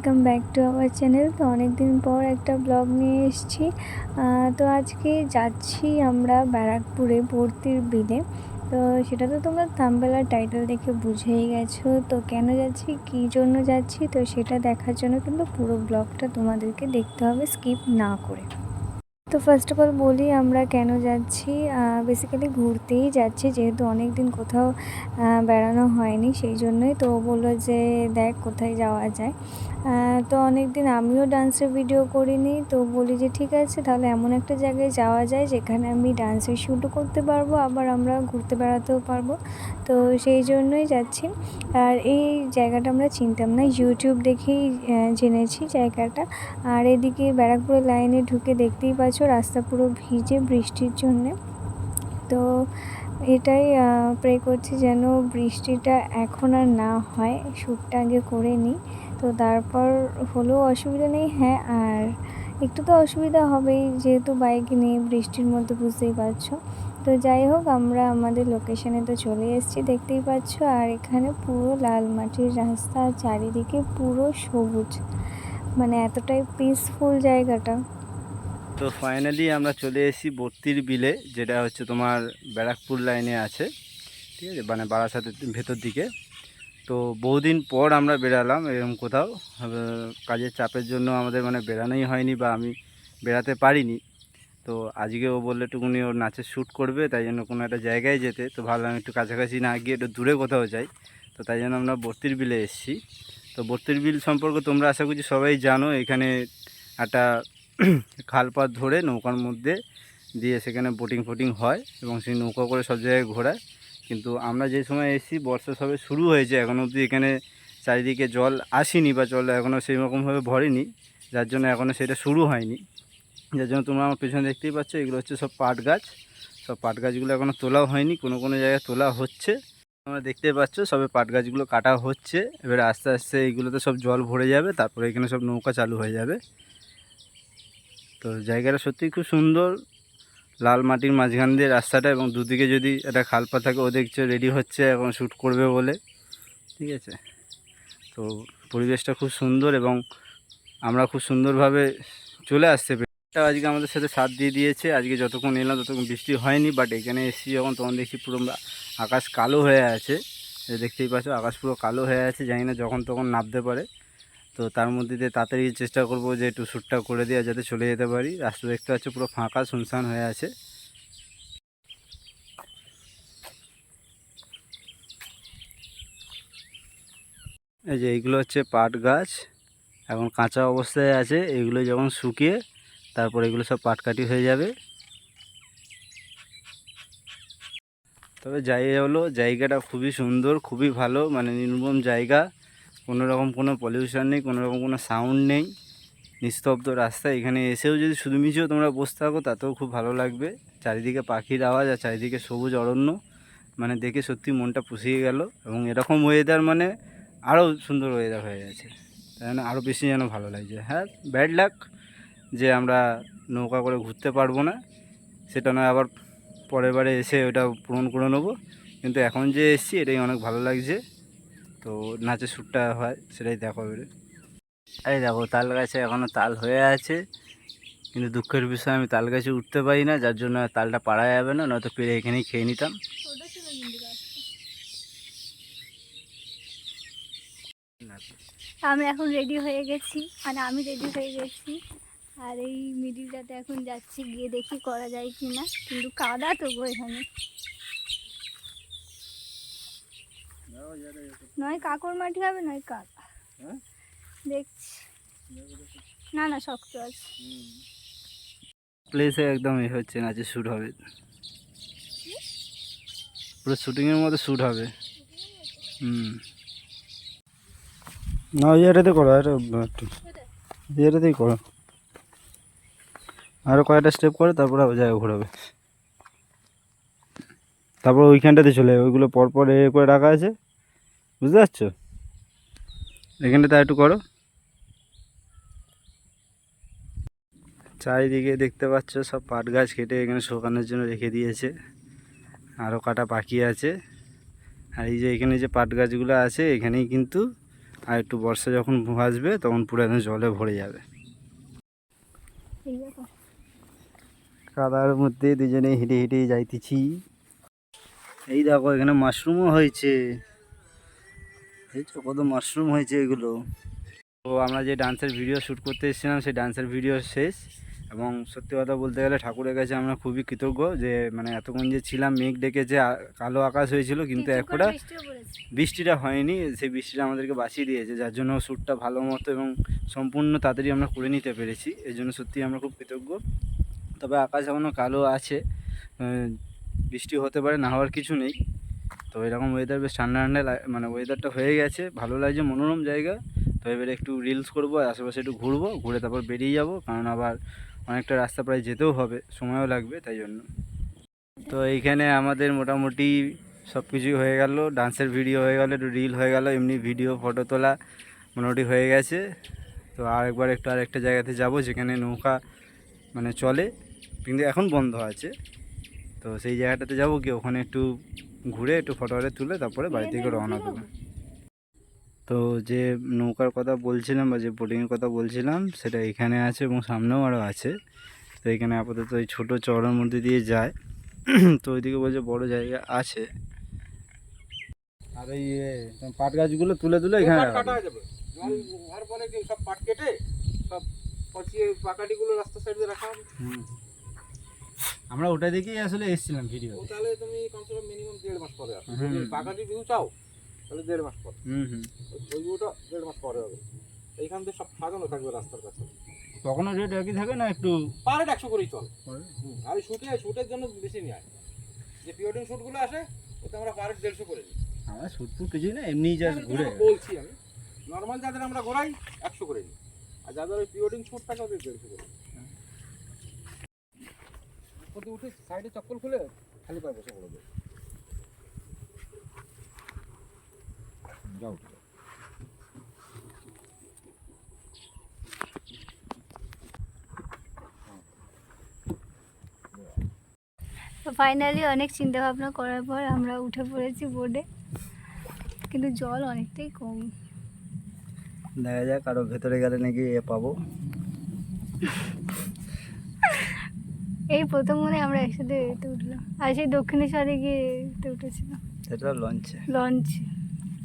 Welcome back to our channel. তো অনেক দিন পর একটা ব্লগ নিয়ে এসেছি। তো আজকে যাচ্ছি আমরা ব্যারাকপুরে ভর্তির বিলে। তো সেটা তো তোমরা থাম্বনেল আর টাইটেল দেখে বুঝেই গেছো। তো কেন যাচ্ছি, কী জন্য যাচ্ছি, তো সেটা দেখার জন্য কিন্তু পুরো ব্লগটা তোমাদেরকে দেখতে হবে স্কিপ না করে। তো ফার্স্ট অফ অল বলি আমরা কেন যাচ্ছি। বেসিক্যালি ঘুরতেই যাচ্ছি, যেহেতু অনেক দিন কোথাও বেড়ানো হয়নি, সেই জন্যই। তো বললো যে দেখ কোথায় যাওয়া যায়। তো অনেক দিন আমিও ডান্সের ভিডিও করিনি, তো বলি যে ঠিক আছে তাহলে এমন একটা জায়গায় যাওয়া যায় যেখানে আমি ডান্সের শ্যুটও করতে পারবো, আবার আমরা ঘুরতে বেড়াতেও পারবো। তো সেই জন্যই যাচ্ছি। আর এই জায়গাটা আমরা চিনতাম না, ইউটিউব দেখেই জেনেছি জায়গাটা। আর এদিকে ব্যারাকপুরের লাইনে ঢুকে দেখতেই পাচ্ছ রাস্তা পুরো ভিজে বৃষ্টির জন্যে। তো এটাই প্রে করছি যেন বৃষ্টিটা এখন আর না হয়, শ্যুটটা আগে করে নিই। তো তারপর হলেও অসুবিধা নেই। হ্যাঁ, আর একটু তো অসুবিধা হবেই, যেহেতু বাইক নিয়ে বৃষ্টির মধ্যে, বুঝতেই পারছো। তো যাই হোক, আমরা আমাদের লোকেশানে তো চলে এসেছি, দেখতেই পাচ্ছ। আর এখানে পুরো লাল মাটির রাস্তা, চারিদিকে পুরো সবুজ, মানে এতটাই পিসফুল জায়গাটা। তো ফাইনালি আমরা চলে এসেছি ভর্তির বিলে, যেটা হচ্ছে তোমার ব্যারাকপুর লাইনে আছে, ঠিক আছে, মানে বারাসাতের ভেতর দিকে। তো বহুদিন পর আমরা বেরালাম এরকম কোথাও। কাজের চাপের জন্য আমাদের মানে বেরানোই হয়নি, বা আমি বেরাতে পারিনি। তো আজকে ও বললে একটুকুনি ওর নাচের শ্যুট করবে, তাই জন্য কোনো একটা জায়গায় যেতে। তো ভাবলাম একটু কাছাকাছি না গিয়ে একটু দূরে কোথাও যাই। তো তাই জন্য আমরা ভর্তির বিলে এসেছি। তো ভর্তির বিল সম্পর্কে তোমরা আশা করছি সবাই জানো। এখানে একটা খালপাত ধরে নৌকার মধ্যে দিয়ে সেখানে বোটিং ফোটিং হয়, এবং সেই নৌকা করে সব জায়গায় ঘোরায়। কিন্তু আমরা যে সময় এসেছি বর্ষা সবে শুরু হয়েছে, এখনও অবধি এখানে চারিদিকে জল আসেনি, বা জল এখনও সেই রকমভাবে ভরেনি, যার জন্য এখনও সেটা শুরু হয়নি। যার জন্য তোমরা আমার পেছনে দেখতেই পাচ্ছ, এগুলো হচ্ছে সব পাট গাছ। সব পাট গাছগুলো এখনও তোলাও হয়নি, কোনো কোনো জায়গায় তোলা হচ্ছে। তোমরা দেখতে পাচ্ছ সবে পাট গাছগুলো কাটা হচ্ছে। এবারে আস্তে আস্তে এইগুলোতে সব জল ভরে যাবে, তারপরে এখানে সব নৌকা চালু হয়ে যাবে। তো জায়গাটা সত্যিই খুব সুন্দর, লাল মাটির মাঝখান দিয়ে রাস্তাটা, এবং দুদিকে যদি একটা খালপা থাকে, ও দেখছে রেডি হচ্ছে এখন শ্যুট করবে বলে, ঠিক আছে। তো পরিবেশটা খুব সুন্দর, এবং আমরা খুব সুন্দরভাবে চলে আসতে পেরে। আজকে আমাদের সাথে সাথ দিয়ে দিয়েছে। আজকে যতক্ষণ এলাম ততক্ষণ বৃষ্টি হয়নি, বাট এখানে এসেছি যখন তখন দেখছি পুরো আকাশ কালো হয়ে আছে। দেখতেই পাচ্ছ আকাশ পুরো কালো হয়ে আছে, জানি না যখন তখন নামতে পারে। তো তার মধ্যে দিয়ে তাড়াতাড়ি চেষ্টা করব যে একটু শ্যুটটা করে দেওয়া, যাতে চলে যেতে পারি। রাস্তা দেখতে পাচ্ছ পুরো ফাঁকা শুনশান হয়ে আছে। এই যে এইগুলো হচ্ছে পাট গাছ, এখন কাঁচা অবস্থায় আছে। এগুলো যখন শুকিয়ে তারপর এগুলো সব পাটকাঠি হয়ে যাবে। তবে যাই হলো, জায়গাটা খুবই সুন্দর, খুবই ভালো, মানে নির্মম জায়গা। কোনো রকম কোনো পলিউশন নেই, কোনো রকম কোনো সাউন্ড নেই, নিস্তব্ধ রাস্তা। এখানে এসেও যদি শুধু মিছিও তোমরা বসে থাকো তাতেও খুব ভালো লাগবে। চারিদিকে পাখির আওয়াজ আর চারিদিকে সবুজ অরণ্য, মানে দেখে সত্যি মনটা পুষিয়ে গেল। এবং এরকম ওয়েদার মানে আরও সুন্দর ওয়েদার হয়ে গেছে, তাই জন্য আরও বেশি যেন ভালো লাগছে। হ্যাঁ, ব্যাড লাক যে আমরা নৌকা করে ঘুরতে পারবো না, সেটা নয় আবার পরের বারে এসে ওটা পূরণ করে নেবো। কিন্তু এখন যে এসেছি এটাই অনেক ভালো লাগছে। তো নাচের শ্যুটটা হয় সেটাই দেখো এবারে। এই দেখো তাল গাছে এখনও তাল হয়ে আছে, কিন্তু দুঃখের বিষয় আমি তাল গাছে উঠতে পারি না, যার জন্য তালটা পাড়া যাবে না, নয়তো পেরে এখানেই খেয়ে নিতাম। আমরা এখন রেডি হয়ে গেছি, মানে আমি রেডি হয়ে গেছি। আর এই মিডিলটাতে এখন যাচ্ছি, গিয়ে দেখি করা যায় কি না। কিন্তু কাদা তো এখানে নয় কাকর মাটি হবে, নয় কাদা। দেখছি, না না শক্ত আছে। প্লেসে একদম এ হচ্ছে নাচের শ্যুট হবে, পুরো শ্যুটিংয়ের মতো শ্যুট হবে। না ওই জায়গাটাতে করো, এটা একটু জায়গাটাতেই করো, আরও কয়েকটা স্টেপ করে তারপরে ওই জায়গায় ঘোরাবে। তারপর ওইখানটাতে চলে যাবে, ওইগুলো পরপর এ করে রাখা আছে, বুঝতে পারছো? এখানটাতে একটু করো। চারিদিকে দেখতে পাচ্ছ সব পাট গাছ কেটে এখানে শুকানোর জন্য রেখে দিয়েছে, আরও কাটা বাকি আছে। আর এই যে এখানে যে পাট গাছগুলো আছে, এখানেই কিন্তু আর একটু বর্ষা যখন আসবে তখন পুরো একদম জলে ভরে যাবে। কাদার মধ্যে দুজনে হেঁটে হেঁটে যাইতেছি। এই দেখো এখানে মাশরুমও হয়েছে, দেখছো কত মাশরুম হয়েছে এগুলো। তো আমরা যে ডান্সের ভিডিও শ্যুট করতে এসেছিলাম সেই ডান্সের ভিডিও শেষ, এবং সত্যি কথা বলতে গেলে ঠাকুরের কাছে আমরা খুবই কৃতজ্ঞ যে মানে এতক্ষণ যে ছিলাম, মেঘ ডেকেছে, কালো আকাশ হয়েছিল, কিন্তু একটা বৃষ্টিটা হয়নি। সেই বৃষ্টিটা আমাদেরকে বাঁচিয়ে দিয়েছে, যার জন্য শ্যুটটা ভালো মতো এবং সম্পূর্ণ তাড়াতাড়ি আমরা করে নিতে পেরেছি। এই জন্য সত্যি আমরা খুব কৃতজ্ঞ। তবে আকাশ এখনও কালো আছে, বৃষ্টি হতে পারে, না হওয়ার কিছু নেই। তো এরকম ওয়েদার বেশ ঠান্ডা ঠান্ডা মানে ওয়েদারটা হয়ে গেছে, ভালো লাগছে, মনোরম জায়গা। তো এবারে একটু রিলস করবো, আশেপাশে একটু ঘুরবো, ঘুরে তারপর বেরিয়ে যাব, কারণ আবার অনেকটা রাস্তা প্রায় যেতেও হবে, সময়ও লাগবে, তাই জন্য। তো এইখানে আমাদের মোটামুটি সব কিছুই হয়ে গেল, ডান্সের ভিডিও হয়ে গেল, একটু রিল হয়ে গেল, এমনি ভিডিও ফটো তোলা মোটামুটি হয়ে গেছে। তো আরেকবার একটু আরেকটা জায়গাতে যাব যেখানে নৌকা মানে চলে, কিন্তু এখন বন্ধ আছে। তো সেই জায়গাটাতে যাব, কি ওখানে একটু ঘুরে একটু ফটো তুলে তারপরে বাড়ি থেকে রওনা দেবো। তো যে নৌকার কথা বলছিলাম বা যে বোটিংয়ের কথা বলছিলাম সেটা এখানে আছে এবং সামনেও আরও আছে। তো এখানে আপাতত ওই ছোটো চড়ের মধ্যে দিয়ে যায়। তো ওইদিকে বলছে বড় জায়গা আছে। আর এই পাট গাছগুলো তুলে তুলে এখানে কাটা যাবে, আর পরে কি সব পাট কেটে সব পচিয়ে পাকাটিগুলো রাস্তা সাইডে রাখা হবে। আমরা ওটা দেখেই আসলে এসেছিলাম ভিডিও। তাহলে তুমি কমসে কম মিনিমাম 1.5 মাস পরে আসো। যদি পাকাটি ভিউ চাও তাহলে 1.5 মাস পরে। ওই ভিউটা 1.5 মাস পরে হবে। এইখান থেকে সব সাজানো থাকবে রাস্তার কাছে। তখনও রেট একই থাকে না একটু? পার হেড 100 করেই চল। আর শুটের জন্য বেশি নেয়। যে প্রিওয়েডিং শুটগুলো আসে ওতে আমরা পার হেড 150 করে নিই। আমার শুট ফুট কিছুই না, এমনি জাস্ট ঘুরে বলছি আমি। নরমাল যাদের আমরা ঘোরাই 100 করে নিই। আর যাদের ওই প্রিওয়েডিং শুট থাকে ওদের 150 করে। ওতে উঠে সাইডে চপ্পল খুলে খালি পায়ে বসে পড়বে। যাও। তো ফাইনালি অনেক চিন্তা ভাবনা করার পর আমরা উঠে পড়েছি বোটে, কিন্তু জল অনেকটাই কম। দেখা যাক আরো ভেতরে গেলে নাকি পাবো। এই প্রথম মনে আমরা একসাথে এতে উঠলাম, আর সেই দক্ষিণেশ্বরে গিয়ে এতে উঠেছিলাম। এটা লঞ্চে, লঞ্চ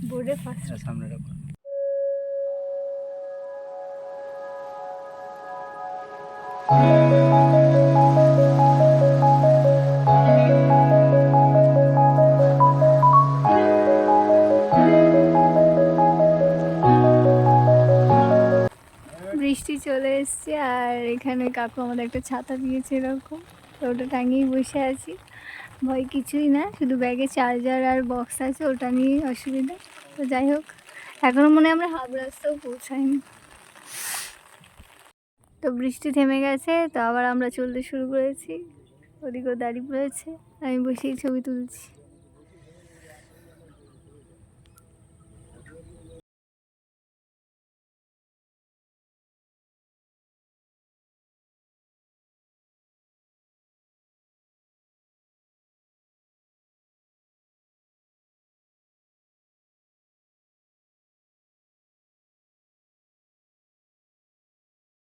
বোটে ফার্স্ট। সামনে রাখো। বৃষ্টি চলে এসছে, আর এখানে কাকু আমাদের একটা ছাতা দিয়েছে এরকম, তো ওটা টাঙিয়েই বসে আছি। ভয় কিছুই না, শুধু ব্যাগে চার্জার আর বক্স আছে, ওটা নিয়েই অসুবিধা। তো যাই হোক, এখনও মনে হয় আমরা হাফ রাস্তাও পৌঁছাইনি। তো বৃষ্টি থেমে গেছে, তো আবার আমরা চলতে শুরু করেছি। ওদিকেও দাঁড়িয়ে পড়েছে, আমি বসেই ছবি তুলছি।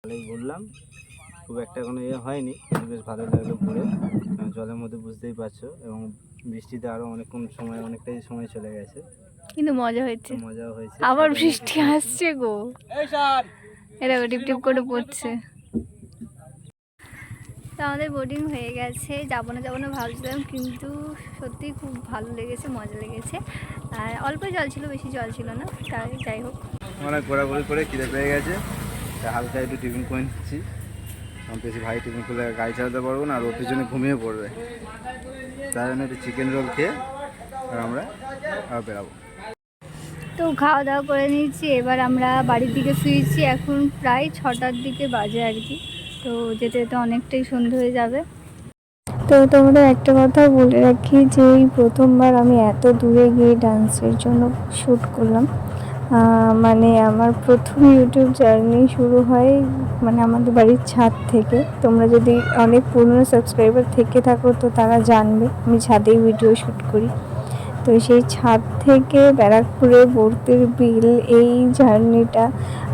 ভালোই ঘুরলাম, খুব একটা কোনো হয়নি, কিন্তু বেশ ভালো লাগলো ঘুরে। জলের মধ্যে বুঝতেই পারছো, এবং বৃষ্টিতে আরও অনেকটাই সময় চলে গেছে, কিন্তু মজা হয়েছে। মজাও হয়েছে। আবার বৃষ্টি আসছে গো, এটা টিপ টিপ করে পড়ছে। তো আমাদের বোটিং হয়ে গেছে, যাবো না ভাবছিলাম, কিন্তু সত্যিই খুব ভালো লেগেছে, মজা লেগেছে। আর অল্প জল ছিল, বেশি জল ছিল না, তাই যাই হোক। অনেক ঘোরাঘুরি করে খিদে পেয়ে গেছে, তাই হালকা একটু টিফিন করে নিচ্ছি। কারণ বেশি ভাই টিফিন খুলে গাড়ি চালাতে পারবো না, আর ওর পিছনে ঘুমিয়ে পড়বে। তার জন্য একটু চিকেন রোল খেয়ে আর আমরা আবার বেরাবো। তো খাওয়া দাওয়া করে নিয়েছি, এবার আমরা বাড়ির দিকে ফিরছি। এখন প্রায় 6টার দিকে বাজে আর কি, তো যেতে যেতে অনেকটাই সন্ধ্যে হয়ে যাবে। তো তোমাদের একটা কথা বলে রাখি যে এই প্রথমবার আমি এত দূরে গিয়ে ডান্সের জন্য শ্যুট করলাম। মানে আমার প্রথম ইউটিউব জার্নি শুরু হয় মানে আমাদের বাড়ির ছাদ থেকে। তোমরা যদি অনেক পুরনো সাবস্ক্রাইবার থেকে থাকো তো তারা জানবে আমি ছাদেই ভিডিও শ্যুট করি। তো সেই ছাদ থেকে ব্যারাকপুরে বর্তির বিল, এই জার্নিটা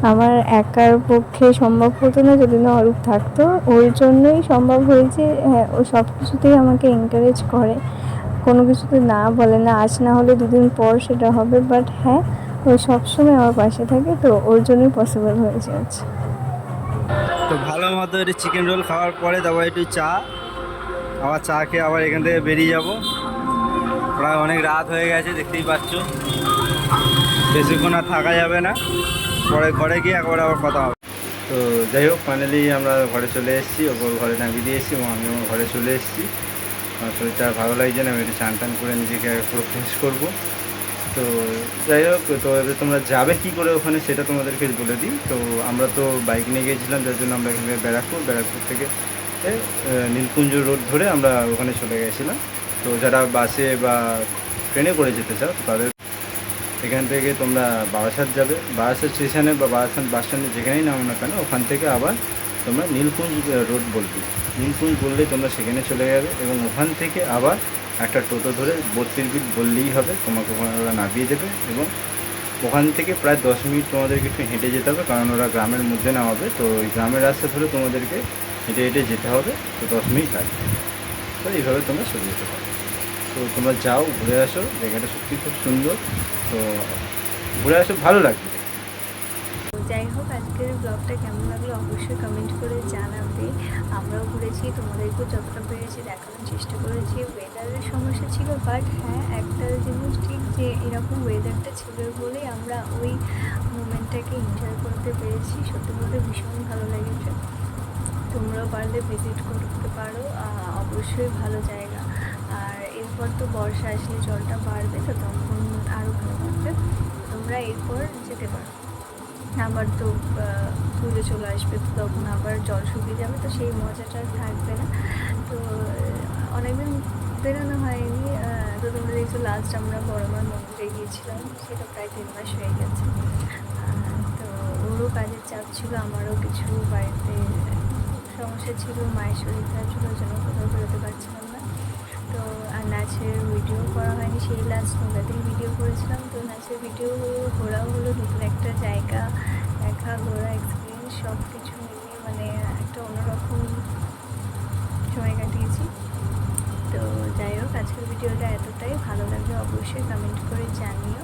আমার একার পক্ষে সম্ভব হতো না যদি না অরূপ থাকতো। ওর জন্যই সম্ভব হয়েছে। হ্যাঁ, ও সব কিছুতেই আমাকে এনকারেজ করে, কোনো কিছুতে না বলে না। আজ না হলে দুদিন পর সেটা হবে, বাট হ্যাঁ, ও সবসময় আমার পাশে থাকে, তো ওর জন্যই পসিবল হয়েছে আজ। তো ভালো মতো একটু চিকেন রোল খাওয়ার পরে তারপর একটু চা, আবার চা খেয়ে আবার এখান থেকে বেরিয়ে যাব। প্রায় অনেক রাত হয়ে গেছে, দেখতেই পাচ্ছ। বেশিক্ষণ আর থাকা যাবে না, পরে ঘরে গিয়ে একবার আবার কথা হবে। তো যাই হোক, ফাইনালি আমরা ঘরে চলে এসেছি, ওপর ঘরে নামিয়ে দিয়েছি এবং আমি আমার ঘরে চলে এসেছি। আমার শরীরটা আর ভালো লাগছে না, আমি একটু চান টান করে নিজেকে পুরো ফ্রেশ করবো। তো যাই হোক, তো এবার তোমরা যাবে কী করে ওখানে সেটা তোমাদেরকে বলে দিই। তো আমরা তো বাইক নিয়ে গিয়েছিলাম, যার জন্য আমরা এখানে ব্যারাকপুর থেকে নীলকুঞ্জ রোড ধরে আমরা ওখানে চলে গেছিলাম। তো যারা বাসে বা ট্রেনে করে যেতে চাও তাদের এখান থেকে তোমরা বারাসাত যাবে, বারাসাত স্টেশনে বা বারাসাত বাস স্ট্যান্ডে যেখানেই নামো না কেন, ওখান থেকে আবার তোমরা নীলকুঞ্জ রোড বলবে। নীলকুঞ্জ বললেই তোমরা সেখানে চলে যাবে এবং ওখান থেকে আবার একটা টোটো ধরে বত্রির বিল বললেই হবে, তোমাকে ওখানে ওরা নামিয়ে দেবে। এবং ওখান থেকে প্রায় 10 মিনিট তোমাদেরকে একটু হেঁটে যেতে হবে, কারণ ওরা গ্রামের মধ্যে নামাবে। তো ওই গ্রামের রাস্তা ধরে তোমাদেরকে হেঁটে হেঁটে যেতে হবে, তো 10 মিনিট লাগবে। তো এইভাবে তোমরা চলে যেতে পারো। তো তোমরা যাও, ঘুরে আসো, জায়গাটা সত্যি খুব সুন্দর। তো ঘুরে আসো, ভালো লাগবে। যাই হোক, আজকের ব্লগটা কেমন লাগলো অবশ্যই কমেন্ট করে জানাবে। আমরাও ঘুরেছি, তোমাদেরকেও যতটা পেরেছি দেখানোর চেষ্টা করেছি। ওয়েদারের সমস্যা ছিল, বাট হ্যাঁ, একটা জিনিস ঠিক যে এরকম ওয়েদারটা ছিল বলেই আমরা ওই মুমেন্টটাকে এনজয় করতে পেরেছি। সত্যি বলতে ভীষণ ভালো লেগেছে। তোমরাও পারলে ভিজিট করতে পারো, অবশ্যই ভালো জায়গা। আর এরপর তো বর্ষা আসলে জলটা বাড়বে, তো তখন আরও ভালো লাগবে। তোমরা এরপর যেতে পারো। আবার তো পুজো চলে আসবে, তো তখন আবার জল শুকিয়ে যাবে, তো সেই মজাটা থাকবে না। তো অনেকদিন বেরোনো হয়নি। তো তোমরা দেখছো লাস্ট আমরা বড়মার মন্দিরে গিয়েছিলাম, সেটা প্রায় 3 মাস হয়ে গেছে। তো ওরও কাজের চাপ ছিল, আমারও কিছু বাড়িতে সমস্যা ছিল, মায়ের শরীর খারাপ ছিল, ওই জন্য কোথাও বেরোতে পারছিলাম না। তো আর নাচের ভিডিও করা হয়নি, সেই লাস্ট নৌকাতেই ভিডিও করেছিলাম। তো নাচের ভিডিও ঘোরাও হলো, নতুন একটা জায়গা দেখা, ঘোরা এক্সপিরিয়েন্স সব কিছু মিলিয়ে মানে একটা অন্যরকম সময় কাটিয়েছি। তো যাই হোক, আজকের ভিডিওটা এতটাই। ভালো লাগলে অবশ্যই কমেন্ট করে জানিও,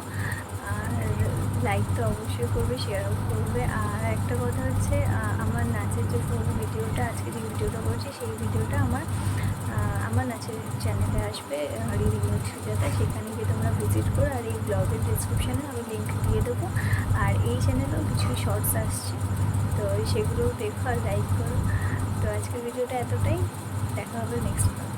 আর লাইক তো অবশ্যই করবে, শেয়ারও করবে। আর একটা কথা হচ্ছে, আমার নাচের যে ফুল ভিডিওটা, আজকে যে ভিডিওটা করছি সেই ভিডিওটা আমার নাচের চ্যানেলে আসবে, রিভিউ সুজাতা, সেখানে গিয়ে তোমরা ভিজিট করো। আর এই ব্লগের ডিসক্রিপশানে আমি লিঙ্ক দিয়ে দেবো। আর এই চ্যানেলেও কিছু শর্টস আসছে, তো সেগুলোও দেখো আর লাইক করো। তো আজকের ভিডিওটা এতটাই, দেখা হবে নেক্সট ব্লগ।